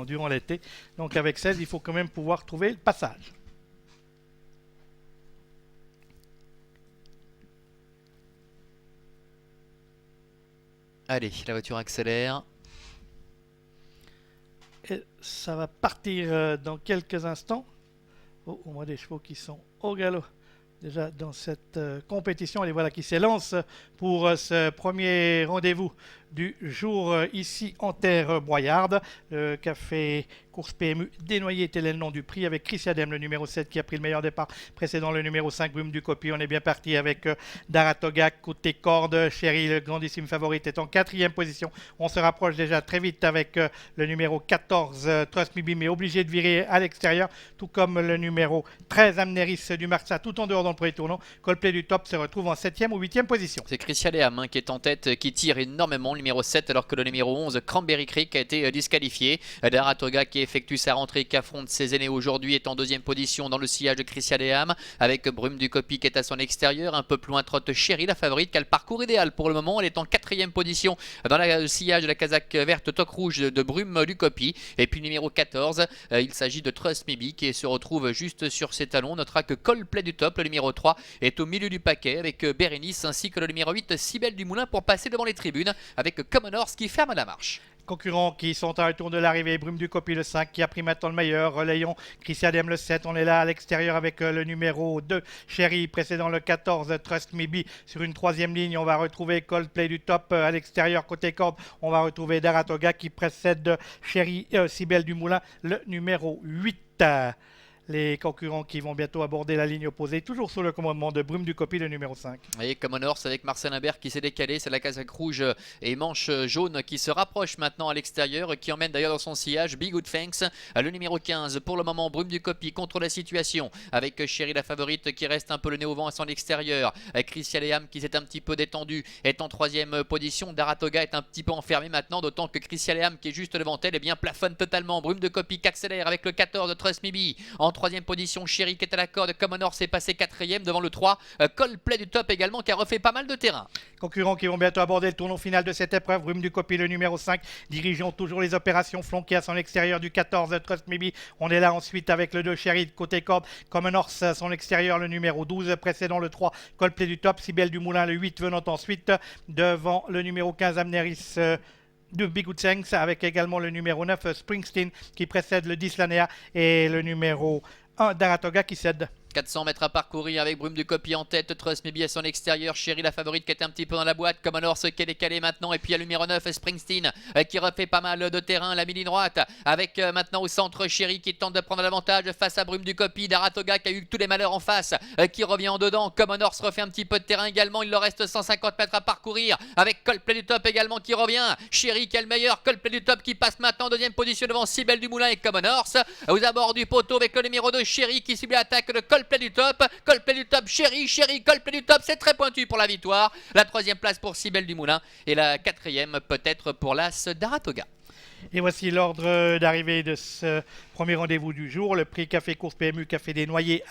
durant l'été. Donc avec 16, il faut quand même pouvoir trouver le passage. Allez, la voiture accélère. Et ça va partir dans quelques instants. Oh, on voit des chevaux qui sont au galop déjà dans cette compétition. Et voilà qui s'élance pour ce premier rendez-vous du jour ici en terre broyarde. Le café course PMU dénoyé était le nom du prix avec Chris Adem, le numéro 7 qui a pris le meilleur départ précédent, le numéro 5 Brume du Copy. On est bien parti avec Daratogak, côté corde. Chéri, le grandissime favorite, est en 4e position. On se rapproche déjà très vite avec le numéro 14 Trust Me Be, mais obligé de virer à l'extérieur, tout comme le numéro 13 Amneris du Marsa, tout en dehors dans le premier tournant. Coldplay du top se retrouve en 7e ou 8e position. C'est Christian Léam qui est en tête, qui tire énormément, le numéro 7, alors que le numéro 11, Cranberry Creek, a été disqualifié. Daratoga qui effectue sa rentrée, qui affronte ses aînés aujourd'hui, est en 2e position dans le sillage de Christian Léam, avec Brume du Copy qui est à son extérieur. Un peu plus loin, trotte Chéri, la favorite, qui a le parcours idéal pour le moment. Elle est en 4e position dans le sillage de la casaque verte toque rouge de Brume du Copy. Et puis numéro 14, il s'agit de Trust Me Be qui se retrouve juste sur ses talons. On notera que Coldplay du top, le numéro 3, est au milieu du paquet avec Bérénice, ainsi que le numéro 8, Cybèle du Moulin, pour passer devant les tribunes avec Common Horse qui ferme la marche. Concurrents qui sont à un tour de l'arrivée, Brume du Copy le 5 qui a pris maintenant le meilleur, relayons Christian Adem le 7, on est là à l'extérieur avec le numéro 2 Chéri, précédent le 14 Trust Me Be. Sur une 3e ligne, on va retrouver Coldplay du top à l'extérieur, côté corde, on va retrouver Daratoga qui précède Chéri, Cybèle du Moulin, le numéro 8. Les concurrents qui vont bientôt aborder la ligne opposée, toujours sous le commandement de Brume du Copy, le numéro 5. Et Common Horse avec Marcel Imbert qui s'est décalé, c'est la casaque rouge et manche jaune qui se rapproche maintenant à l'extérieur, qui emmène d'ailleurs dans son sillage Big Good Thanks, le numéro 15. Pour le moment, Brume du Copy contre la situation avec Chéri, la favorite, qui reste un peu le nez au vent à son extérieur. Christian Léam qui s'est un petit peu détendu est en 3e position. Daratoga est un petit peu enfermé maintenant, d'autant que Christian Léam qui est juste devant elle, bien plafonne totalement. Brume de Copy qui accélère avec le 14 Trust Me Be. En 3e position, Chéri qui est à la corde. Common Horse est passé 4e devant le 3 Coldplay du top également, qui a refait pas mal de terrain. Concurrents qui vont bientôt aborder le tournant final de cette épreuve. Brume du Copy, le numéro 5, dirigeant toujours les opérations, flanqué à son extérieur du 14 Trust Me Be. On est là ensuite avec le 2 Chéri côté corde, Common Horse à son extérieur, le numéro 12 précédent le 3 Coldplay du top, Cybèle du Moulin le 8 venant ensuite devant le numéro 15 Amneris de Big Good Thanks, avec également le numéro 9 Springsteen qui précède le 10 Lanea et le numéro 1 Daratoga qui cède. 400 mètres à parcourir avec Brume du Copy en tête, Trust Me Be à son extérieur, Chéri la favorite qui était un petit peu dans la boîte, Common Horse qui est décalé maintenant, et puis il y a le numéro 9 Springsteen qui refait pas mal de terrain, la mini droite avec maintenant au centre Chéri qui tente de prendre l'avantage face à Brume du Copy. Daratoga qui a eu tous les malheurs en face, qui revient en dedans. Common Horse refait un petit peu de terrain également, il leur reste 150 mètres à parcourir avec Coldplay du top également qui revient. Chéri qui est le meilleur, Coldplay du top qui passe maintenant en 2e position devant Cybèle du Moulin et Common Horse. Aux abords du poteau avec le numéro 2 Chéri qui subit l'attaque de Coldplay du top. Coldplay du top, Chéri, Coldplay du top, c'est très pointu pour la victoire. La 3e place pour Cybèle du Moulin et la 4e peut-être pour l'As Daratoga. Et voici l'ordre d'arrivée de ce premier rendez-vous du jour. Le prix Café Course PMU Café des Noyers à